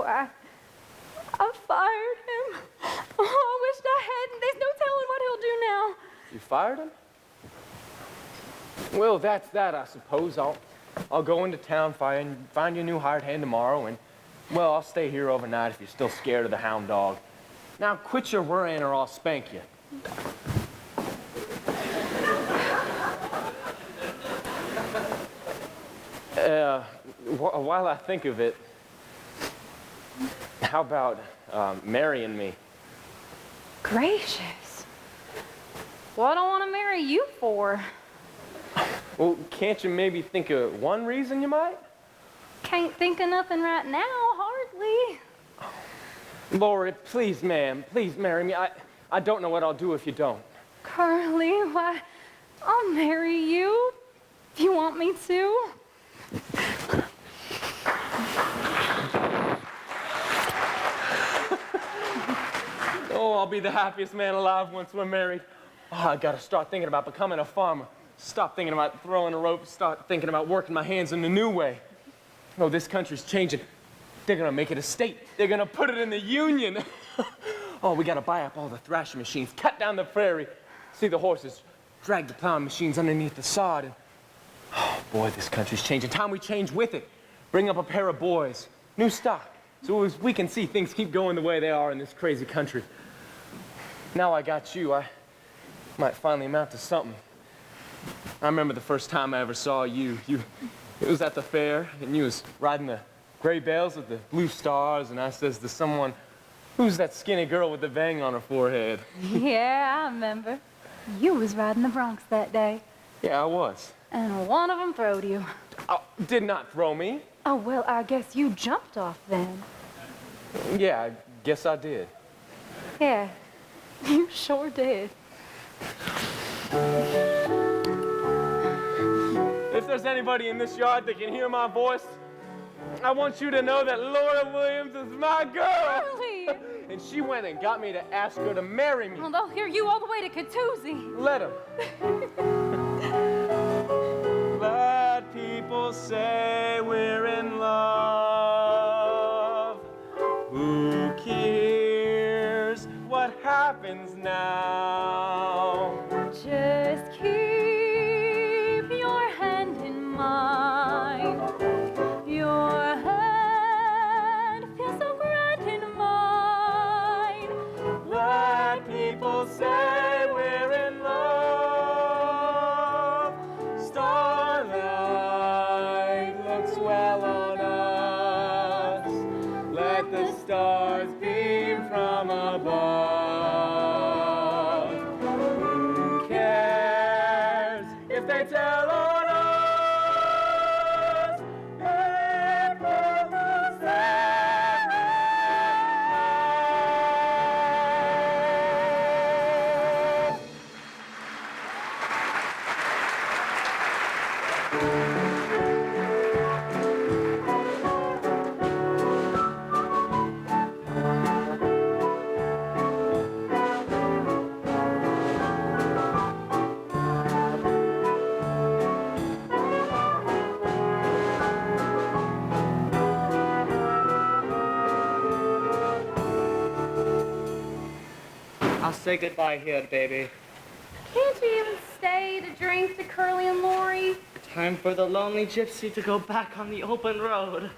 I fired him. Oh, I wished I hadn't. There's no telling what he'll do now. You fired him? Well, that's that, I suppose. I'll go into town, find you a new hired hand tomorrow, and, well, I'll stay here overnight if you're still scared of the hound dog. Now, quit your worrying or I'll spank you. While I think of it, how about marrying me? Gracious. What do I want to marry you for? Well, can't you maybe think of one reason you might? Can't think of nothing right now, hardly. Lori, please, ma'am, please marry me. I don't know what I'll do if you don't. Curly, why, I'll marry you if you want me to. Oh, I'll be the happiest man alive once we're married. Oh, I gotta start thinking about becoming a farmer. Stop thinking about throwing a rope, start thinking about working my hands in a new way. Oh, this country's changing. They're gonna make it a state. They're gonna put it in the union. Oh, we gotta buy up all the thrashing machines, cut down the prairie, see the horses, drag the plowing machines underneath the sod. And, oh, boy, this country's changing. Time we change with it. Bring up a pair of boys, new stock, so as we can see things keep going the way they are in this crazy country. Now I got you, I might finally amount to something. I remember the first time I ever saw you. It was at the fair, and you was riding the gray bales with the blue stars, and I says to someone, "Who's that skinny girl with the bang on her forehead?" Yeah, I remember. You was riding the broncs that day. Yeah, I was. And one of them throwed you. Oh, did not throw me. Oh, well, I guess you jumped off then. Yeah, I guess I did. Yeah, you sure did. If there's anybody in this yard that can hear my voice, I want you to know that Laura Williams is my girl. Really? And she went and got me to ask her to marry me. Well, they'll hear you all the way to Catoozy. Let them. Let people say we're in love. Who cares what happens now? Just keep your hand in mine. Your hand feels so grand in mine. Let people say we're in love. Starlight looks well on us. Let the stars beam from above. Who cares if they tell on us? April the 7th. I'll say goodbye here, baby. Can't you even stay to drink to Curly and Lori? Time for the lonely gypsy to go back on the open road.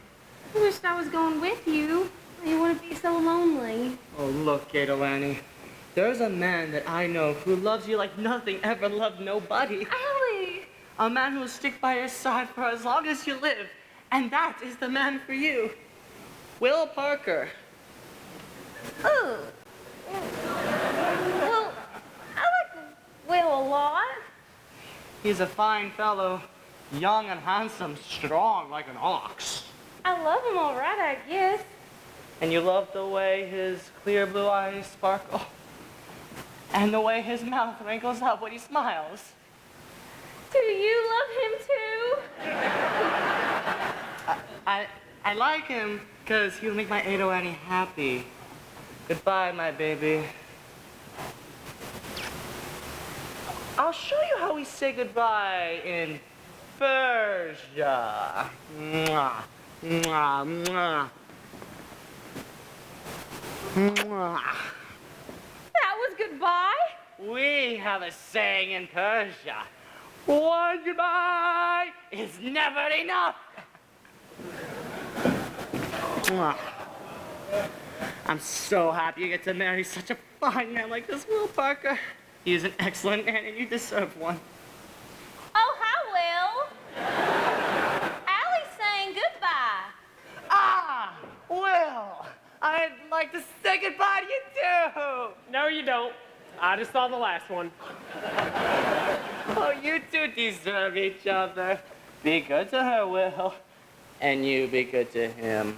I wished I was going with you. You wouldn't be so lonely. Oh, look, Gator Annie. There's a man that I know who loves you like nothing ever loved nobody. Allie! A man who will stick by your side for as long as you live. And that is the man for you. Will Parker. Ooh. Well, I like Will a lot. He's a fine fellow. Young and handsome, strong like an ox. I love him all right, I guess. And you love the way his clear blue eyes sparkle. And the way his mouth wrinkles up when he smiles. Do you love him too? I like him because he'll make my Ado Annie happy. Goodbye, my baby. I'll show you how we say goodbye in Persia. Mwah, mwah, mwah. Mwah. That was goodbye? We have a saying in Persia. One goodbye is never enough. Mwah. I'm so happy you get to marry such a fine man like this, Will Parker. He is an excellent man and you deserve one. Oh, hi, Will. Allie's saying goodbye. Ah, Will, I'd like to say goodbye to you too. No, you don't. I just saw the last one. Oh, you two deserve each other. Be good to her, Will. And you be good to him.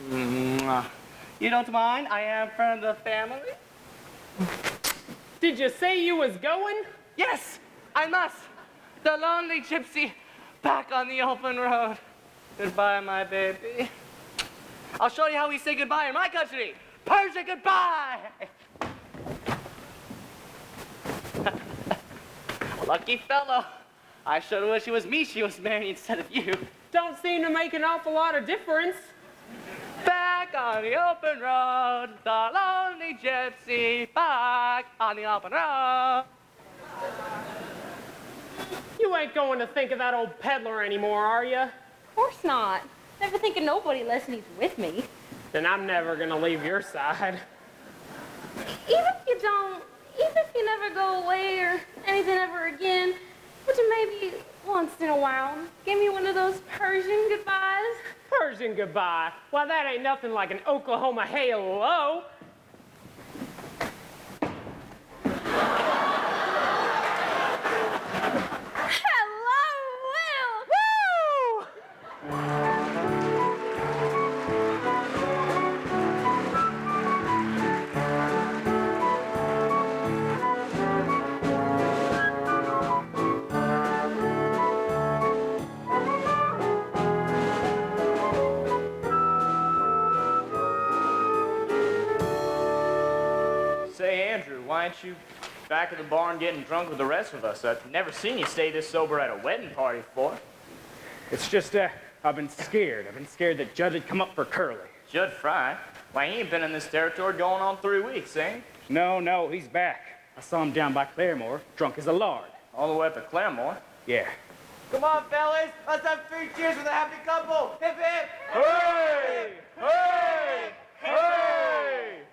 Mwah. You don't mind? I am from the family. Did you say you was going? Yes, I must. The lonely gypsy back on the open road. Goodbye, my baby. I'll show you how we say goodbye in my country. Persia, goodbye. Lucky fellow. I sure wish it was me she was marrying instead of you. Don't seem to make an awful lot of difference. Back on the open road, the lonely gypsy, back on the open road. You ain't going to think of that old peddler anymore, are you? Of course not. Never think of nobody unless he's with me. Then I'm never gonna leave your side. Even if you never go away or anything ever again, would you maybe once in a while give me one of those Persian goodbyes? Persian goodbye. Why, that ain't nothing like an Oklahoma hello. Hello, Will! Woo! Say, Andrew, why aren't you back at the barn getting drunk with the rest of us? I've never seen you stay this sober at a wedding party before. It's just, I've been scared. I've been scared that Judd had come up for Curly. Judd Fry? Why, he ain't been in this territory going on 3 weeks, eh? No, he's back. I saw him down by Claremore, drunk as a lard. All the way up to Claremore. Yeah. Come on, fellas. Let's have 3 cheers for the happy couple. Hip, hip. Hey! Hey! Hey!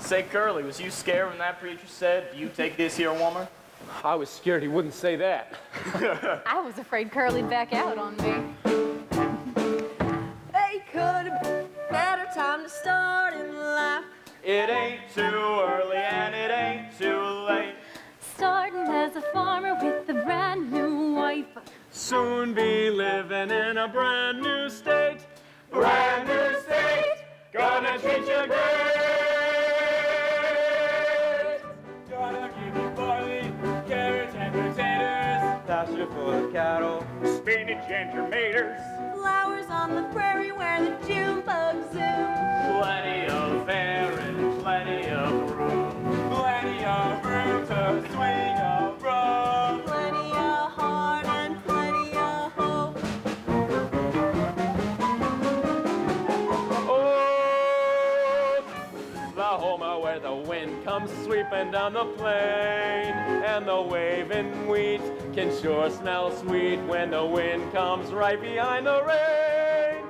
Say, Curly, was you scared when that preacher said, "Do you take this here woman"? I was scared he wouldn't say that. I was afraid Curly'd back out on me. They could have been a better time to start in life. It ain't too early and it ain't too late. Starting as a farmer with a brand new wife. Soon be living in a brand new state. Brand new state, gonna treat you great. Gonna give you barley, carrots, and potatoes, Pasture full of cattle. spinach and tomatoes. Flowers on the prairie where the June bugs zoom. Plenty of air and plenty of room. Plenty of room to swing a rope. Plenty of heart and plenty of hope. Oklahoma, where the wind comes sweeping down the plain, and the waving wheat can sure smell sweet when the wind comes right behind the rain.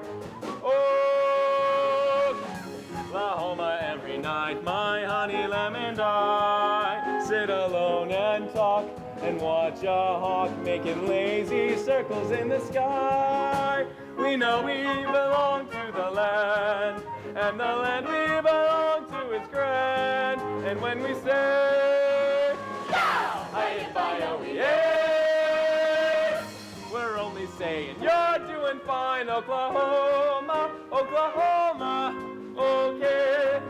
Oklahoma, every night my honey lamb and I sit alone and talk and watch a hawk making lazy circles in the sky. We know we belong to the land, and the land we belong to is grand. And when we say, yeah, we're only saying you're doing fine, Oklahoma, Oklahoma, okay.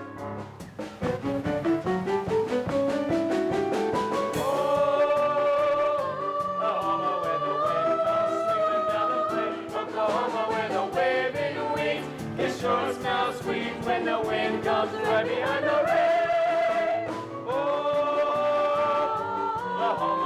Oklahoma, where the wind comes sweeping down the plain. Oklahoma, where the waving wheat can sure smell sweet when the wind comes right behind the rain. Oklahoma.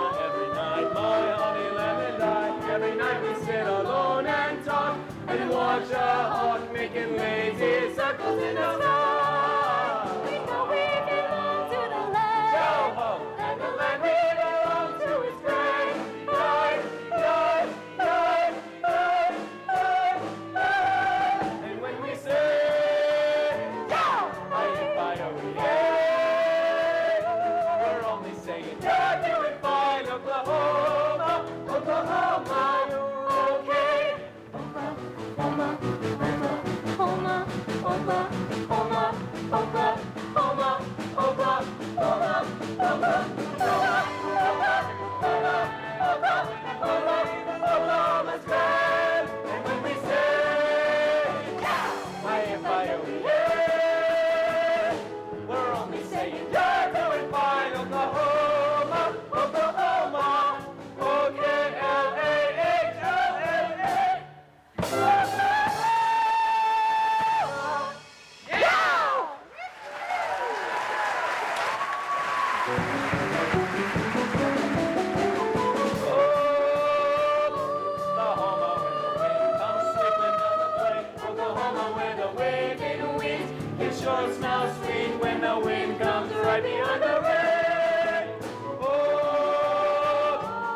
Oklahoma's grand. And when we say, yeah, we're only saying you're doing fine, Oklahoma, Oklahoma, O-K-L-A-H-O-M-A. Sure smells sweet when the wind comes right behind the rain. Oh,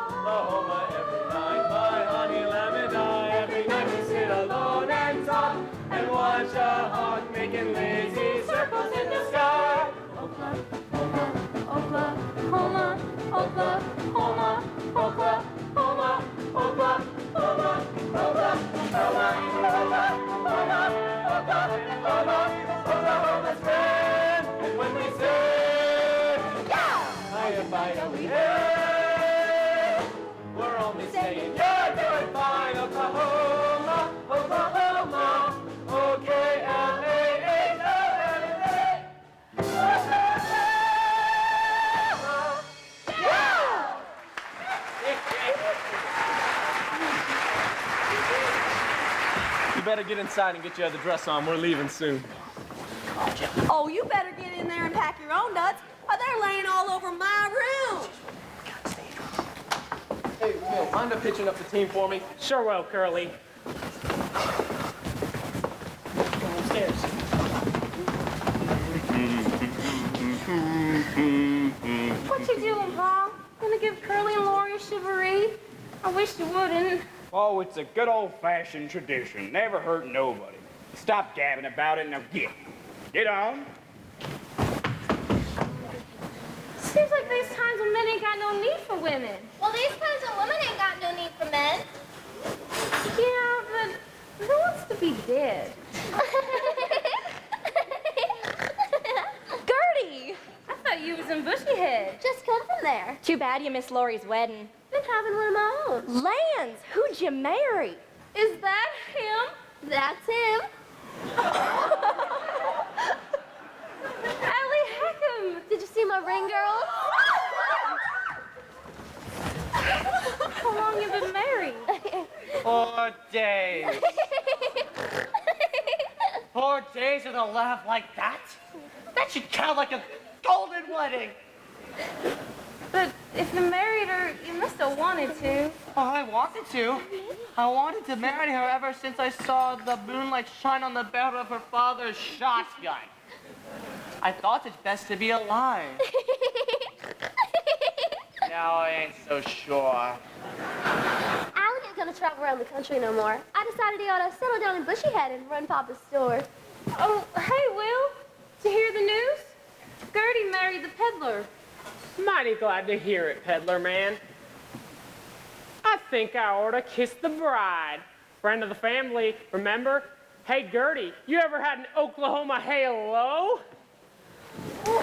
Oklahoma, every night, my honey lamb and I, every night we sit alone and talk and watch a hawk making lazy circles in the sky. Oklahoma, Oklahoma, Oklahoma, Oklahoma, Oklahoma, Oklahoma's friend, and when we say, yeah, we're only saying you're doing fine, Oklahoma, Oklahoma, You better get inside and get your other dress on. We're leaving soon. Oh, you better get in there and pack your own nuts, or they're laying all over my room. Hey, Will, mind up pitching up the team for me? Sure will, Curly. Upstairs. What you doing, Paul? Gonna give Curly and Lori a shivaree? I wish you wouldn't. Oh, it's a good old-fashioned tradition. Never hurt nobody. Stop gabbing about it. Now get on. Seems like these times when men ain't got no need for women. Well, these kinds of women ain't got no need for men. Yeah, but who wants to be dead? Gertie! I thought you was in Bushy Head. Just come from there. Too bad you missed Lori's wedding. Been having one of my own. Lance, who'd you marry? Is that him? That's him. Allie Heckham. Did you see my ring, girl? How long you been married? 4 days. 4 days with a laugh like that? That should count like a golden wedding. But if you married her, you must have wanted to. Oh, I wanted to. I wanted to marry her ever since I saw the moonlight shine on the barrel of her father's shotgun. I thought it's best to be alive. Now I ain't so sure. Alan ain't gonna travel around the country no more. I decided he ought to settle down in Bushy Head and run Papa's store. Oh, hey, Will. Did you hear the news? Gertie married the peddler. Mighty glad to hear it, peddler man. I think I ought to kiss the bride. Friend of the family, remember? Hey, Gertie, you ever had an Oklahoma halo? Hey!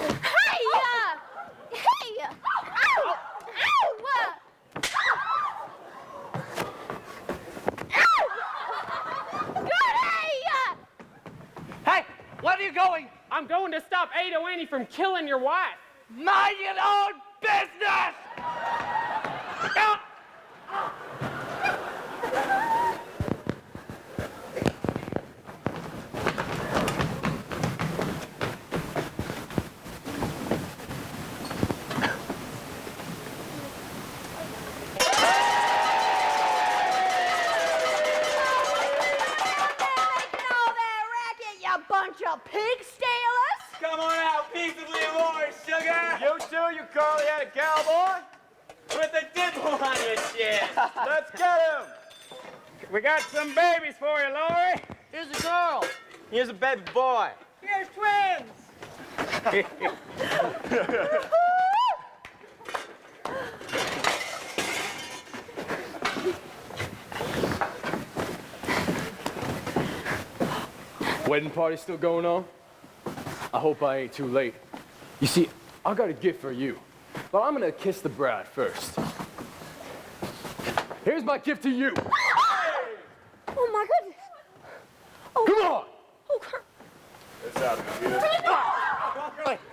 Hey! Ow! Ow! Ow! Good! Hey, where are you going? I'm going to stop Ado Annie from killing your wife. Mind your own business! Out! Bunch of pig stealers! Come on out peaceably, Lori, sugar. You too, you curly-headed cowboy. With a dimple on your chin. Let's get him. We got some babies for you, Lori. Here's a girl. Here's a baby boy. Here's twins. Wedding party still going on? I hope I ain't too late. You see, I got a gift for you. Well, I'm gonna kiss the bride first. Here's my gift to you. Oh, my goodness. Oh, Come on. Oh, Kurt. It's out of here.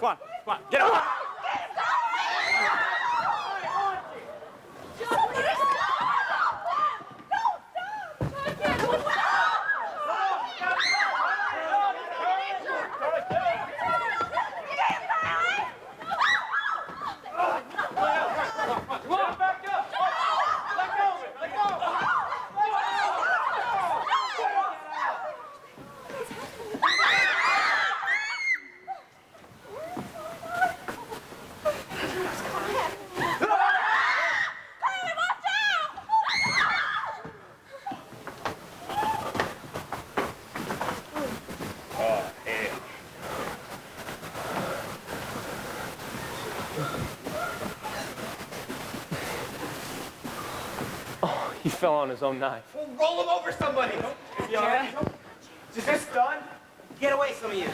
Come on, get up. He fell on his own knife. Well, roll him over somebody. Is this done? Get away, some of you.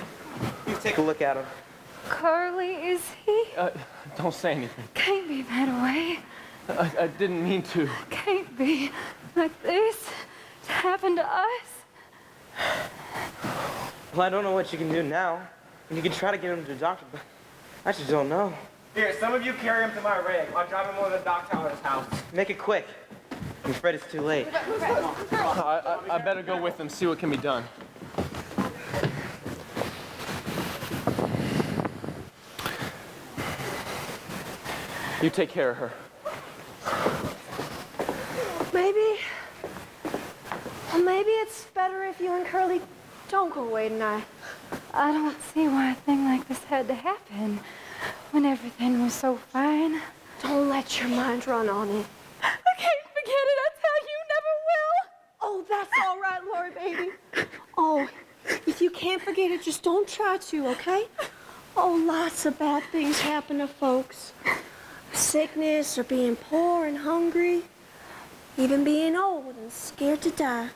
You take a look at him. Carly, is he? Don't say anything. Can't be that way. I didn't mean to. Can't be like this. It's happened to us. Well, I don't know what you can do now. You can try to get him to the doctor, but I just don't know. Here, some of you carry him to my rig. I'll drive him over to Doc Tyler's house. Make it quick. I'm afraid it's too late. I better go with them, see what can be done. You take care of her. Maybe it's better if you and Curly don't go away tonight. I don't see why a thing like this had to happen when everything was so fine. Don't let your mind run on it. I can't forget it. I tell you, never will. Oh, that's all right, Lori, baby. Oh, if you can't forget it, just don't try to, okay? Oh, lots of bad things happen to folks. Sickness or being poor and hungry. Even being old and scared to die.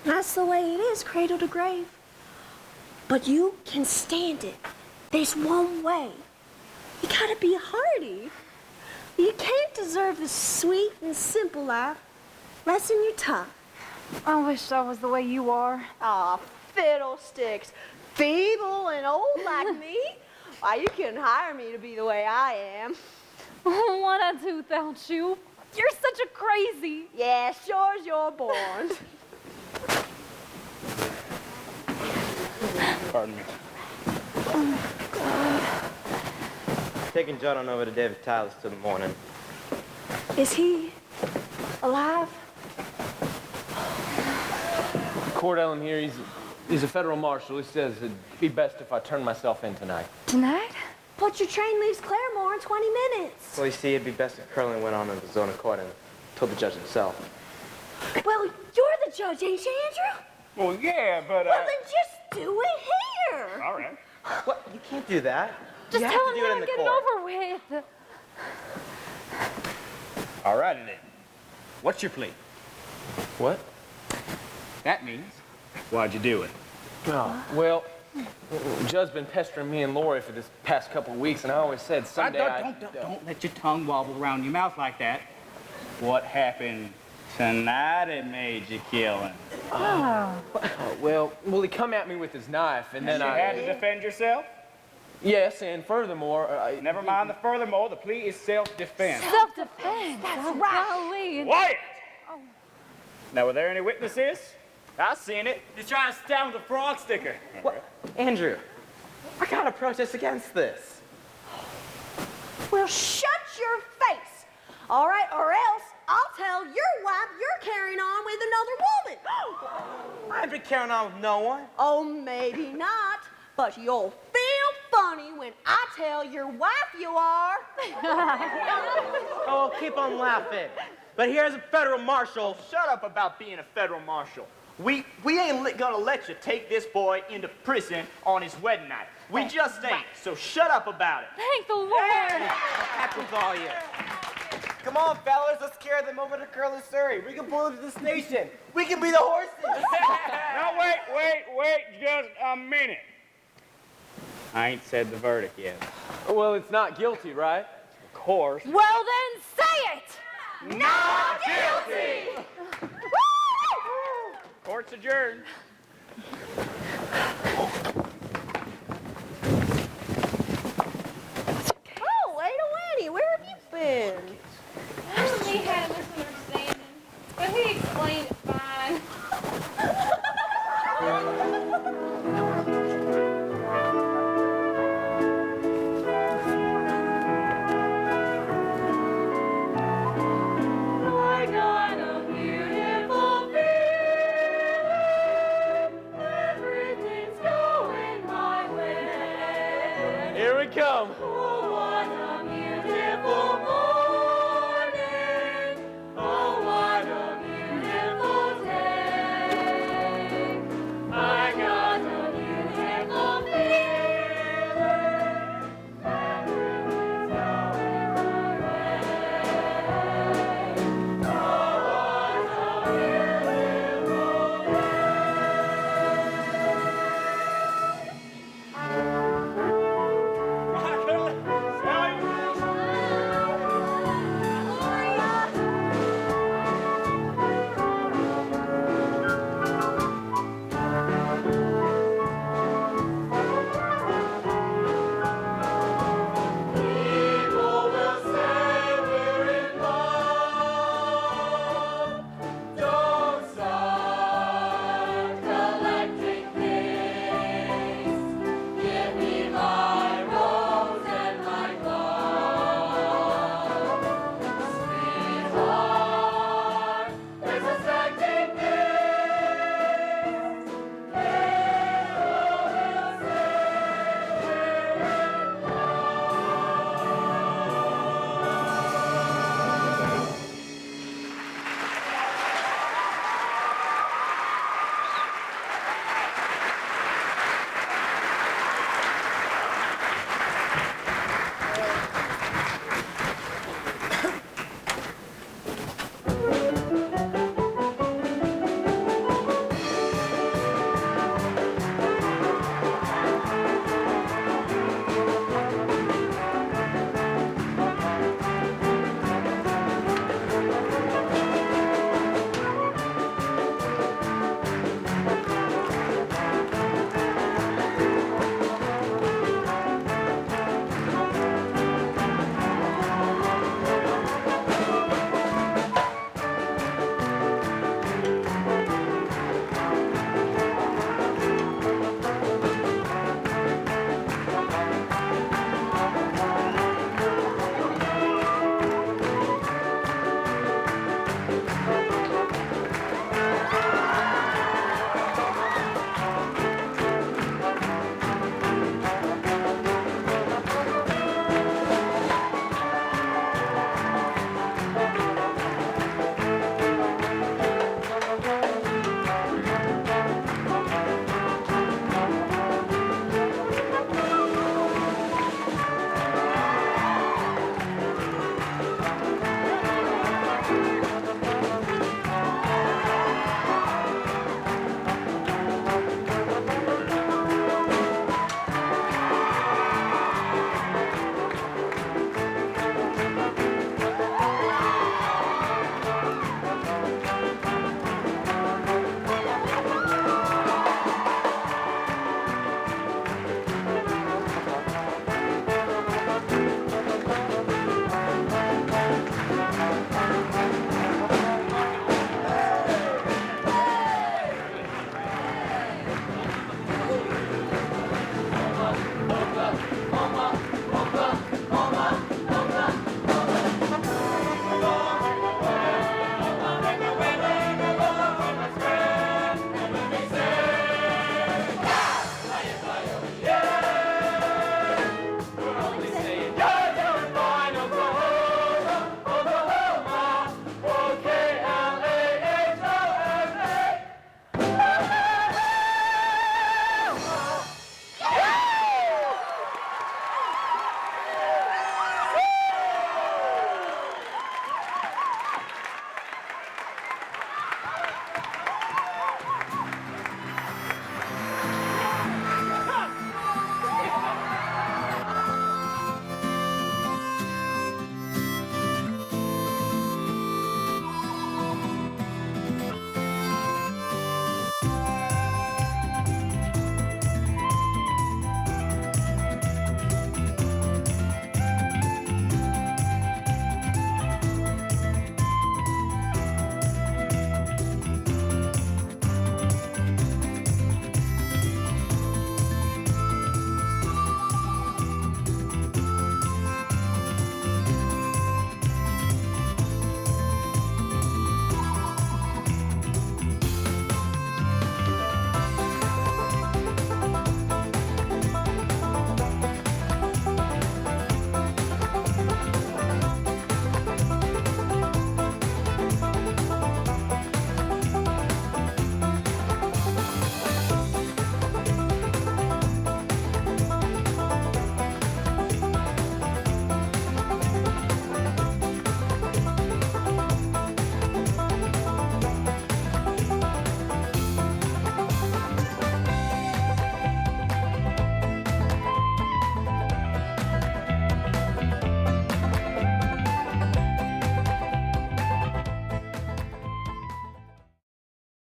That's the way it is, cradle to grave. But you can stand it. There's one way. You gotta be hardy. You can't deserve the sweet and simple life. Lessen your tongue. I wish I was the way you are. Aw, fiddlesticks. Feeble and old like me? Why, you couldn't hire me to be the way I am. What I do without you? You're such a crazy. Yeah, sure as you're born. Pardon me. Taking John on over to David Tyler's till the morning. Is he alive? Cordell in here, he's a federal marshal. He says it'd be best if I turn myself in tonight. Tonight? But your train leaves Claremore in 20 minutes. Well, you see, it'd be best if Curly went on of his own accord and told the judge himself. Well, you're the judge, ain't you, Andrew? Well, yeah, but, Well, then just do it here. all right. What? You can't do that. Just you tell have him to do it in and the get court. it over with. All righty then. What's your plea? What? That means, why'd you do it? Oh, well, Judd's been pestering me and Lori for this past couple of weeks, and I always said someday Don't let your tongue wobble around your mouth like that. What happened tonight that made you kill him? Well, he come at me with his knife, and then You had to defend yourself? Yes, and furthermore, Never mind the furthermore, the plea is self-defense. Self-defense. That's right. Golly. Quiet! Now, were there any witnesses? I seen it. He's trying to stab with a frog sticker. What? Andrew, I got a protest against this. Well, shut your face, all right? Or else I'll tell your wife you're carrying on with another woman. I ain't been carrying on with no one. Oh, maybe not, but you'll feel funny when I tell your wife you are. Oh, keep on laughing. But here's a federal marshal. Shut up about being a federal marshal. We ain't gonna let you take this boy into prison on his wedding night. We just ain't. So shut up about it. Thank the Lord. Heck with all you. Come on, fellas, let's carry them over to Curly, Surrey. We can pull them to the station. We can be the horses. Now, wait, just a minute. I ain't said the verdict yet. well, it's not guilty, right? Of course. Well, then say it! Not guilty! Court's adjourned. Oh, Ada Winnie, where have you been? We had a misunderstanding, but he explained